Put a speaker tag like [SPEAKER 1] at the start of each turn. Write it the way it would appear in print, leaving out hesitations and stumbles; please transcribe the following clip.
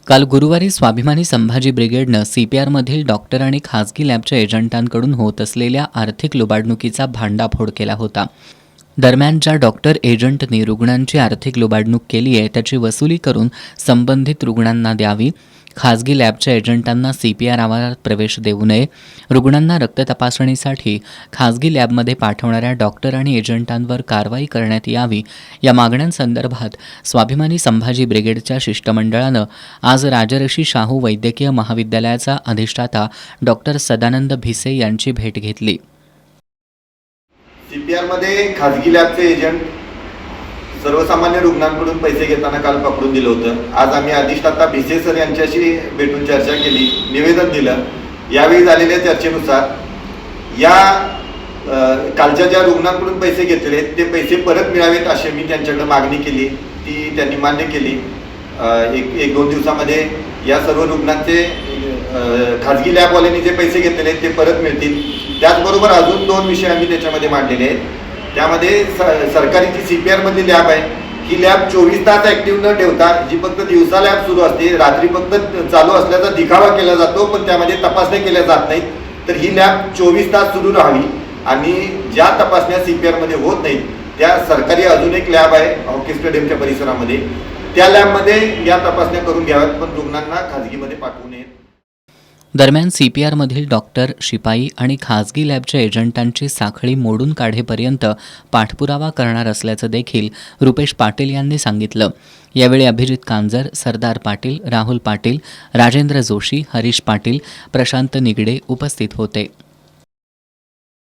[SPEAKER 1] काल गुरुवारी स्वाभिमानी संभाजी ब्रिगेडनं सीपीआरमधील डॉक्टर आणि खासगी लॅबच्या एजंटांकडून होत असलेल्या आर्थिक लुबाडणुकीचा भांडाफोड केला होता. दरम्यान ज्या डॉक्टर एजंटनी रुग्णांची आर्थिक लुबाडणूक केली आहे त्याची वसुली करून संबंधित रुग्णांना द्यावी, खासगी लॅबच्या एजंटांना सीपीआर आवारात प्रवेश देऊ नये, रुग्णांना रक्त तपासणीसाठी खासगी लॅबमध्ये पाठवणाऱ्या डॉक्टर आणि एजंटांवर कारवाई करण्यात यावी या मागण्यांसंदर्भात स्वाभिमानी संभाजी ब्रिगेडच्या शिष्टमंडळानं आज राजर्षी शाहू वैद्यकीय महाविद्यालयाचा अधिष्ठाता डॉक्टर सदानंद भिसे यांची भेट घेतली.
[SPEAKER 2] सीपीआरमध्ये खाजगी लॅबचे एजंट सर्वसामान्य रुग्णांकडून पैसे घेताना काल पकडून दिलं होतं. आज आम्ही अधिष्ठाता भिसे सर यांच्याशी भेटून चर्चा केली, निवेदन दिलं. यावेळी झालेल्या चर्चेनुसार या कालच्या ज्या रुग्णांकडून पैसे घेतले ते पैसे परत मिळावेत अशी मी त्यांच्याकडे मागणी केली. ती त्यांनी मान्य केली. एक दोन दिवसामध्ये या सर्व रुग्णांचे खाजगी लॅबवाल्यांनी जे पैसे घेतलेले आहेत ते परत मिळतील. त्याचबरोबर अजून दोन विषय आम्ही त्याच्यामध्ये मांडलेले आहेत. त्यामध्ये सरकारी जी सीपीआरमधली लॅब आहे ही लॅब 24 तास ॲक्टिव्ह न ठेवता जी फक्त दिवसा लॅब सुरू असते, रात्री फक्त चालू असल्याचा दिखावा केला जातो पण त्यामध्ये तपासण्या केल्या जात नाहीत. तर ही लॅब 24 तास सुरू राहावी आणि ज्या तपासण्या सीपीआरमध्ये होत नाहीत त्या सरकारी अजून एक लॅब आहे हॉकी स्टेडियमच्या परिसरामध्ये, त्या लॅबमध्ये या तपासण्या करून घ्याव्यात पण रुग्णांना खाजगीमध्ये पाठवू नयेत.
[SPEAKER 1] दरम्यान सीपीआरमधील डॉक्टर, शिपाई आणि खासगी लॅबच्या एजंटांची साखळी मोडून काढेपर्यंत पाठपुरावा करणार असल्याचं देखील रुपेश पाटील यांनी सांगितलं. यावेळी अभिजित कांजर, सरदार पाटील, राहुल पाटील, राजेंद्र जोशी, हरीश पाटील, प्रशांत निगडे उपस्थित होते.